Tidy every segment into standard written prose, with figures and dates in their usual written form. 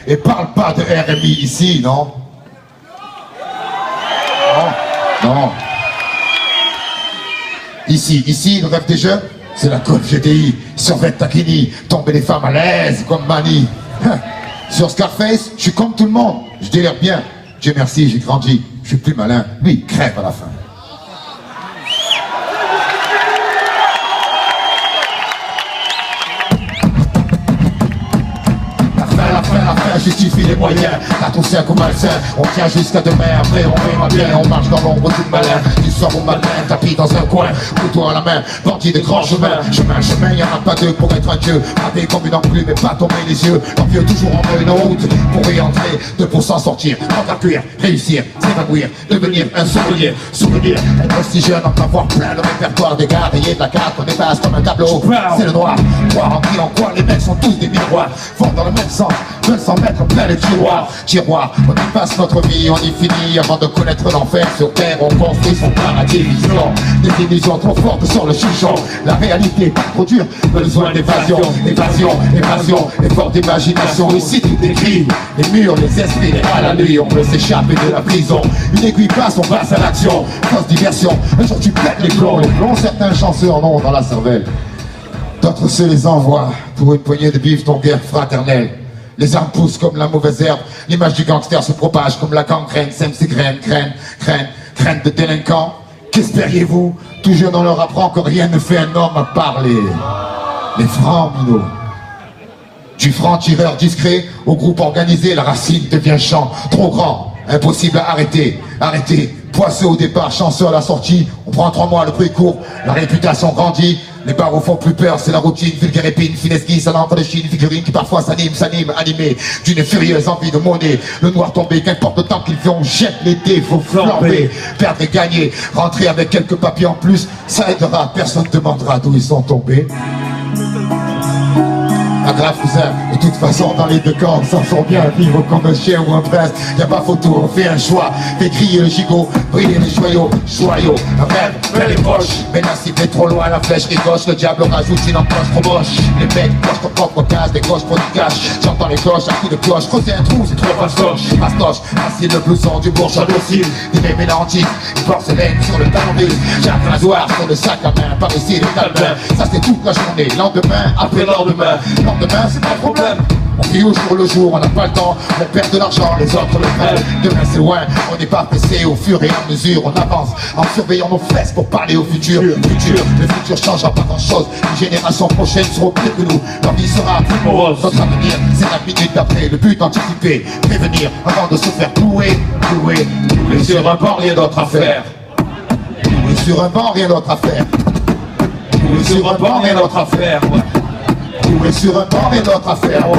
Et parle pas de RMI ici, non? Non. Ici, le rêve des jeunes, c'est la Golf GTI, survêt Taquini, tomber les femmes à l'aise comme Mani. Sur Scarface, je suis comme tout le monde, je délire bien. Dieu merci, j'ai grandi, je suis plus malin, lui, il crève à la fin. La fin justifie les moyens. T'as tout ça comme malsain. On tient jusqu'à demain, après on verra bien. On marche dans l'ombre du malin. Du sort au malin, tapis dans un coin, couteau à la main, bandit de grands chemins. Chemin, y'en a pas deux pour être un dieu. Raté comme une enclume et pas tomber les yeux. L'envieux toujours en veut une route pour y entrer, 2 pour s'en sortir. Encore cuire, réussir, s'évanouir, devenir un souvenir. Être aussi jeune, en avoir plein le répertoire des gars, rayé de la carte, on efface comme un tableau. C'est le noir, croire en qui en quoi, les mecs sont tous des miroirs. Vont dans le même sens, veulent s'en mettre plein les tiroirs. On y passe notre vie, on y finit avant de connaître l'enfer. Sur terre, on construit son paradis vivant. Des illusions trop fortes sur le chichon. La réalité pas trop dure, besoin d'évasion. Évasion, effort d'imagination. Ici tout est gris, les murs, les esprits, les à la nuit. On veut s'échapper de la prison. Une aiguille passe, on passe à l'action. Fausse diversion, un jour tu pètes les plombs. Certains chanceux en ont dans la cervelle. D'autres se les envoient pour une poignée de bif ton guerre fraternelle. Les armes poussent comme la mauvaise herbe. L'image du gangster se propage comme la gangrène. Sème ses graines de délinquants. Qu'espériez-vous? Tout jeune on leur apprend que rien ne fait un homme à parler. Les francs minots. Du franc-tireur discret au groupe organisé, la racine devient champ. Trop grand, impossible à arrêter. Poisseux au départ, chanceux à la sortie. On prend 3 mois, le prix court, la réputation grandit. Les barreaux font plus peur, c'est la routine, vulgaire épine, finesse guise, à l'entre de Chine, figurine qui parfois s'anime, animé d'une furieuse envie de monnaie. Le noir tombé, qu'importe le temps qu'ils font, jette les dés, faut flamber, perdre et gagner, rentrer avec quelques papiers en plus, ça aidera, personne ne demandera d'où ils sont tombés. Un grave cousin, de toute façon dans les deux camps, on s'en sort bien, vivre comme un chien ou un prince, y'a pas photo, on fait un choix, fait crier le gigot, briller les joyaux, un rêve, plein les poches, mais là si t'es trop loin, la flèche ricoche, le diable rajoute une empoche trop moche, les mecs cochent ton propre case, des gauches pour du cash, j'entends les cloches, à coups de cloche, creuser un trou, c'est trop fastoche, assis le blouson du bourgeois docile, des mémés antiques, une porcelaine sur le talon, j'ai un rasoir sur le sac à main, par ici les talbins, ça c'est toute la journée, lendemain, après lendemain, c'est pas un problème. On vit au jour le jour, on n'a pas le temps, on perd de l'argent, les autres le prennent. Demain c'est loin, on n'est pas pressé, au fur et à mesure on avance en surveillant nos fesses pour parler au futur. Le futur changera pas grand chose, les générations prochaines seront pires que nous, leur vie sera plus morose. Notre avenir, c'est la minute d'après, le but anticiper, prévenir avant de se faire clouer sur un banc, rien d'autre à faire. Clouer sur un banc, rien d'autre à faire. Clouer sur un banc, rien d'autre à faire. Clouer sur un banc, rien d'autre à faire, ouais.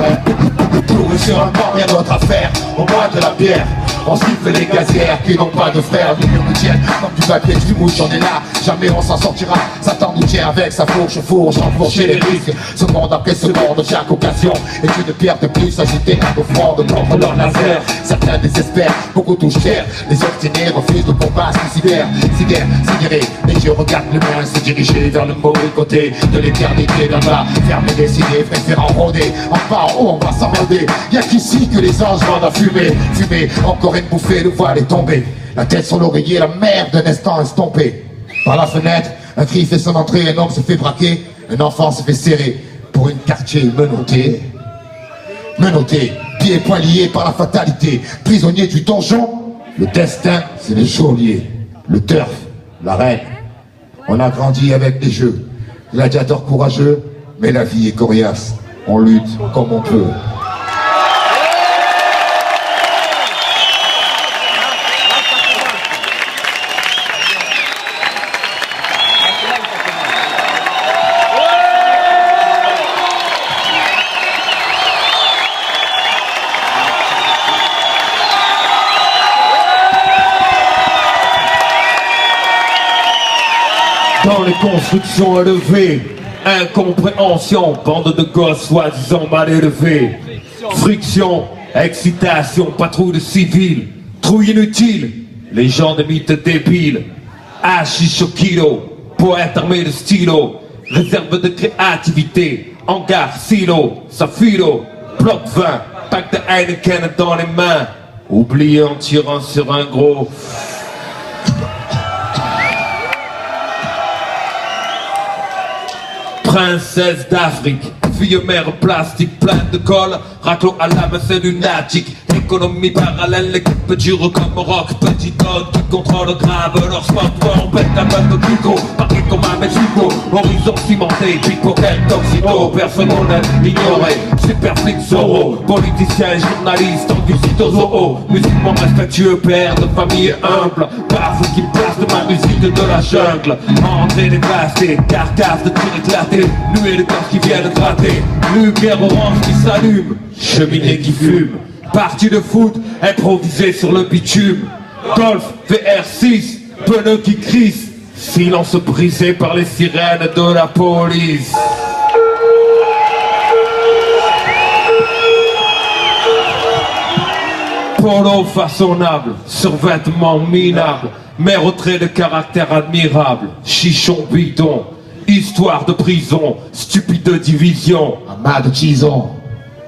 Clouer sur un banc, rien d'autre à faire. On boit de la bière, on siffle les gazières qui n'ont pas de frères. Les murs nous tiennent comme du papier, du mouche, on est là. Jamais on s'en sortira, Satan nous tient avec sa fourche, enfourcher les risques. Seconde après seconde, chaque occasion est une pierre de plus ajoutée à nos frondes contre leur laser. Certains désespèrent, beaucoup touchent cher. Les obstinés refusent de combattre, sidérés. Les yeux regardent le main se diriger vers le mauvais côté de l'éternité là-bas. Fermés, décidés, préférant rôder. En bas, en haut, on va s'emmerder. Y'a qu'ici que les anges vendent à fumer. Encore une bouffée, le voile est tombé. La tête sur l'oreiller, la mer d'un instant estompée. Par la fenêtre, un cri fait son entrée, un homme se fait braquer, un enfant se fait serrer pour une quartier menottée, pieds et poings liés par la fatalité, prisonnier du donjon, le destin c'est les geôliers, le turf, la reine. On a grandi avec des jeux, gladiateurs courageux, mais la vie est coriace, on lutte comme on peut. Dans les constructions élevées, incompréhension, bande de gosses soi-disant mal élevés. Friction, excitation, patrouille de civils, trouille inutile, les gens de mythes débiles. Hashish au kilo, poète armé de stylo, réserve de créativité, hangar, silo, sa philo, bloc 20, pack de Heineken dans les mains. Oublié en tirant sur un gros. Princesse d'Afrique, fille mère plastique, pleine de colle, raclo à la main c'est lunatique. Économie parallèle, l'équipe dure comme rock, petit dog qui contrôle grave leur sport. On pète la meuf de Kiko, pareil comme à Mexico. Horizon cimenté, pickpocket, toxico, personnel ignoré, super flic Zorro. Politicien, journaliste, en visite au zoo. Musulman respectueux, père de famille humble. Parfois qui place de ma musique de la jungle. Entrée dévastée, carcasse de tir éclaté. Nuée de corps qui viennent gratter. Lumière orange qui s'allume, cheminée qui fume. Partie de foot, improvisé sur le bitume. Golf, VR6, pneus qui crissent. Silence brisé par les sirènes de la police. Polo façonnable, survêtement minable. Mère au trait de caractère admirable. Chichon bidon, histoire de prison. Stupide division. Amas de Chison.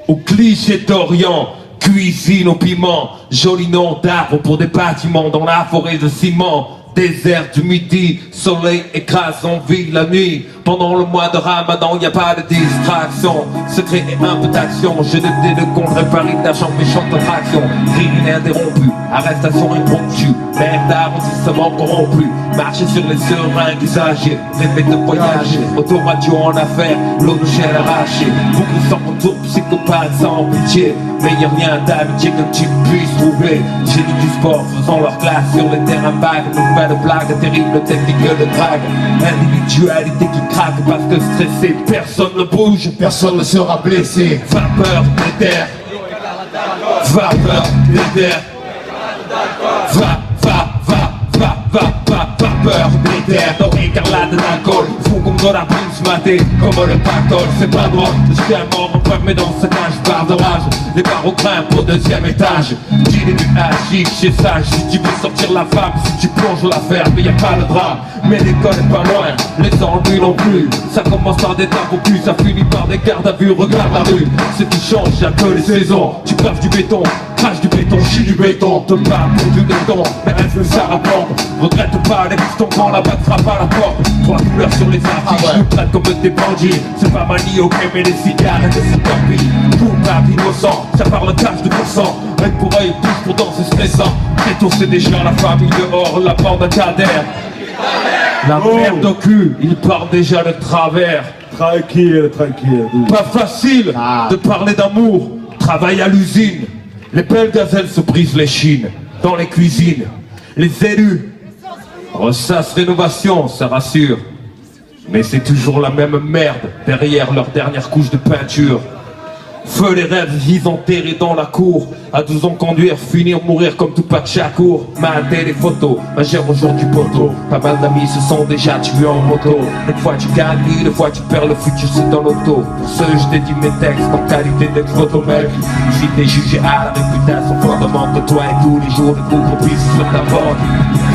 Au cliché d'Orient, cuisine au piment, joli nom d'arbre pour des bâtiments dans la forêt de ciment. Désert du midi, soleil écrase en ville la nuit. Pendant le mois de Ramadan, y a pas de distraction. Secret et un peu d'action. J'ai des dés de contre Paris d'agent méchante attraction. Rire ininterrompu, arrestation impromptue. Maire d'arrondissement corrompu. Marcher sur les seringues usagées. Rêver de voyager, autoradio en affaires. L'eau de gel arraché. Beaucoup sans retour, psychopathe sans pitié. Mais y'a rien d'amitié que tu puisses trouver. Génie du sport faisant leur classe sur les terrains vagues. Nouvelle blague, terrible technique de drague. Individualité qui craque parce que stressé, personne ne bouge, Personne ne sera blessé. vapeur d'éther, vapeur d'éther, vapeur d'éther, dans écarlate d'alcool, fou comme dans la prise matée, comme le pactole, c'est pas droit, je suis un mort en preuve, mais dans ce cas je barre de rage, les barreaux grimpent au deuxième étage, dealer du hashish, chez sage, si tu veux sortir la femme, si tu plonges l'affaire, mais y a pas le drap, mais l'école est pas loin, les ennuis non plus, ça commence par des tapes au cul, ça finit par des gardes à vue, regarde la rue, ce qui change, y'a que les saisons, tu graves du béton, crache du béton, chie du béton, te bats pour du béton, mais reste le sarabande, regrette pas les pistons quand la batte frappe à la porte, trois couleurs sur les affiches, nous traitent comme des bandits, c'est pas manie, ok, mais les cigarettes et c'est tant pis, coupable, innocent, ça parle cash de pourcent, œil pour œil, pouce pour danser stressant, Této c'est déjà la famille dehors, la bande à cadère, la merde au cul, il part déjà de travers. Tranquille, tranquille. Pas facile de parler d'amour, travail à l'usine. Les belles gazelles se brisent les chines dans les cuisines. Les élus ressassent rénovation, ça rassure. Mais c'est toujours la même merde derrière leur dernière couche de peinture. Feu les rêves vise enterrés dans la cour. À 12 ans conduire, finir, mourir comme Tupac Shakur. Mater les photos, majeur au jour du poteau. Pas mal d'amis se sont déjà tués en moto. Une fois tu gagnes, une fois tu perds, le futur c'est dans l'auto. Pour ce je dédie mes textes en qualité d'ex-photomec. Si t'es jugé à la réputation fondement que toi et tous les jours de couvre-pisse sur ta porte.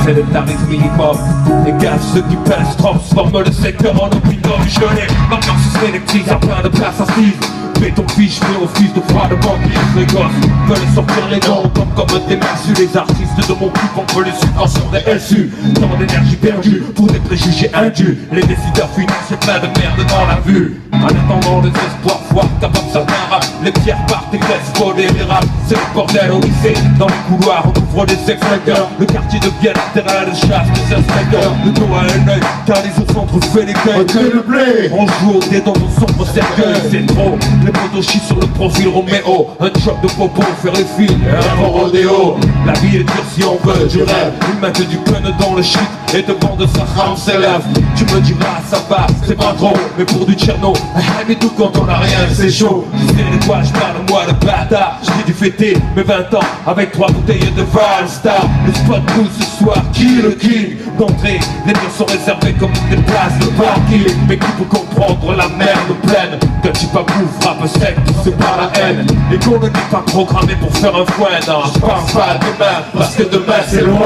C'est le tarif minimum. Les gars, ceux qui pèsent transforment le secteur en opinion visionnaire. L'ambiance sélective, y'a plein de place assise. Fais ton fiche, fais office de froid de banquier. Les gosses veulent sortir les dents, comme des massus. Les artistes de mon groupe, on peut les subventions des SU. Tant d'énergie perdue pour des préjugés indus. Les décideurs financiers plein de merde dans la vue. En attendant les espoirs, voir capable certains rap. Les pierres partent et laissent voler les rap. C'est le bordel au lycée, dans les couloirs on ouvre des ex-flaggers. Le quartier devient un terrain de chasse des inspecteurs. Le dos à un œil, car les autres centres fait les cueils. On joue au dé dans nos sombres cercueils, c'est trop. Les potos chient sur le profil Roméo. Un choc de popo, faire les fils, un bon rodéo. La vie est dure si on veut du rêve. Ils mettent du gun dans le shit et devant de sa rame s'élève. Tu me diras ça va, c'est pas trop, mais pour du tcherno, mais tout quand on a rien, c'est chaud. Je sais les toits, je parle moi de bâtard. J'ai dû fêter mes 20 ans avec 3 bouteilles de Valstar. Le spot cool ce soir, qui le king d'entrée, les murs sont réservés comme des places de parking. Mais qui peut comprendre la merde pleine que tu pas bouffe, frappe sec, poussé par la haine. Et qu'on ne n'est pas programmé pour faire un foin. Non, je pense pas à demain, parce que demain c'est loin.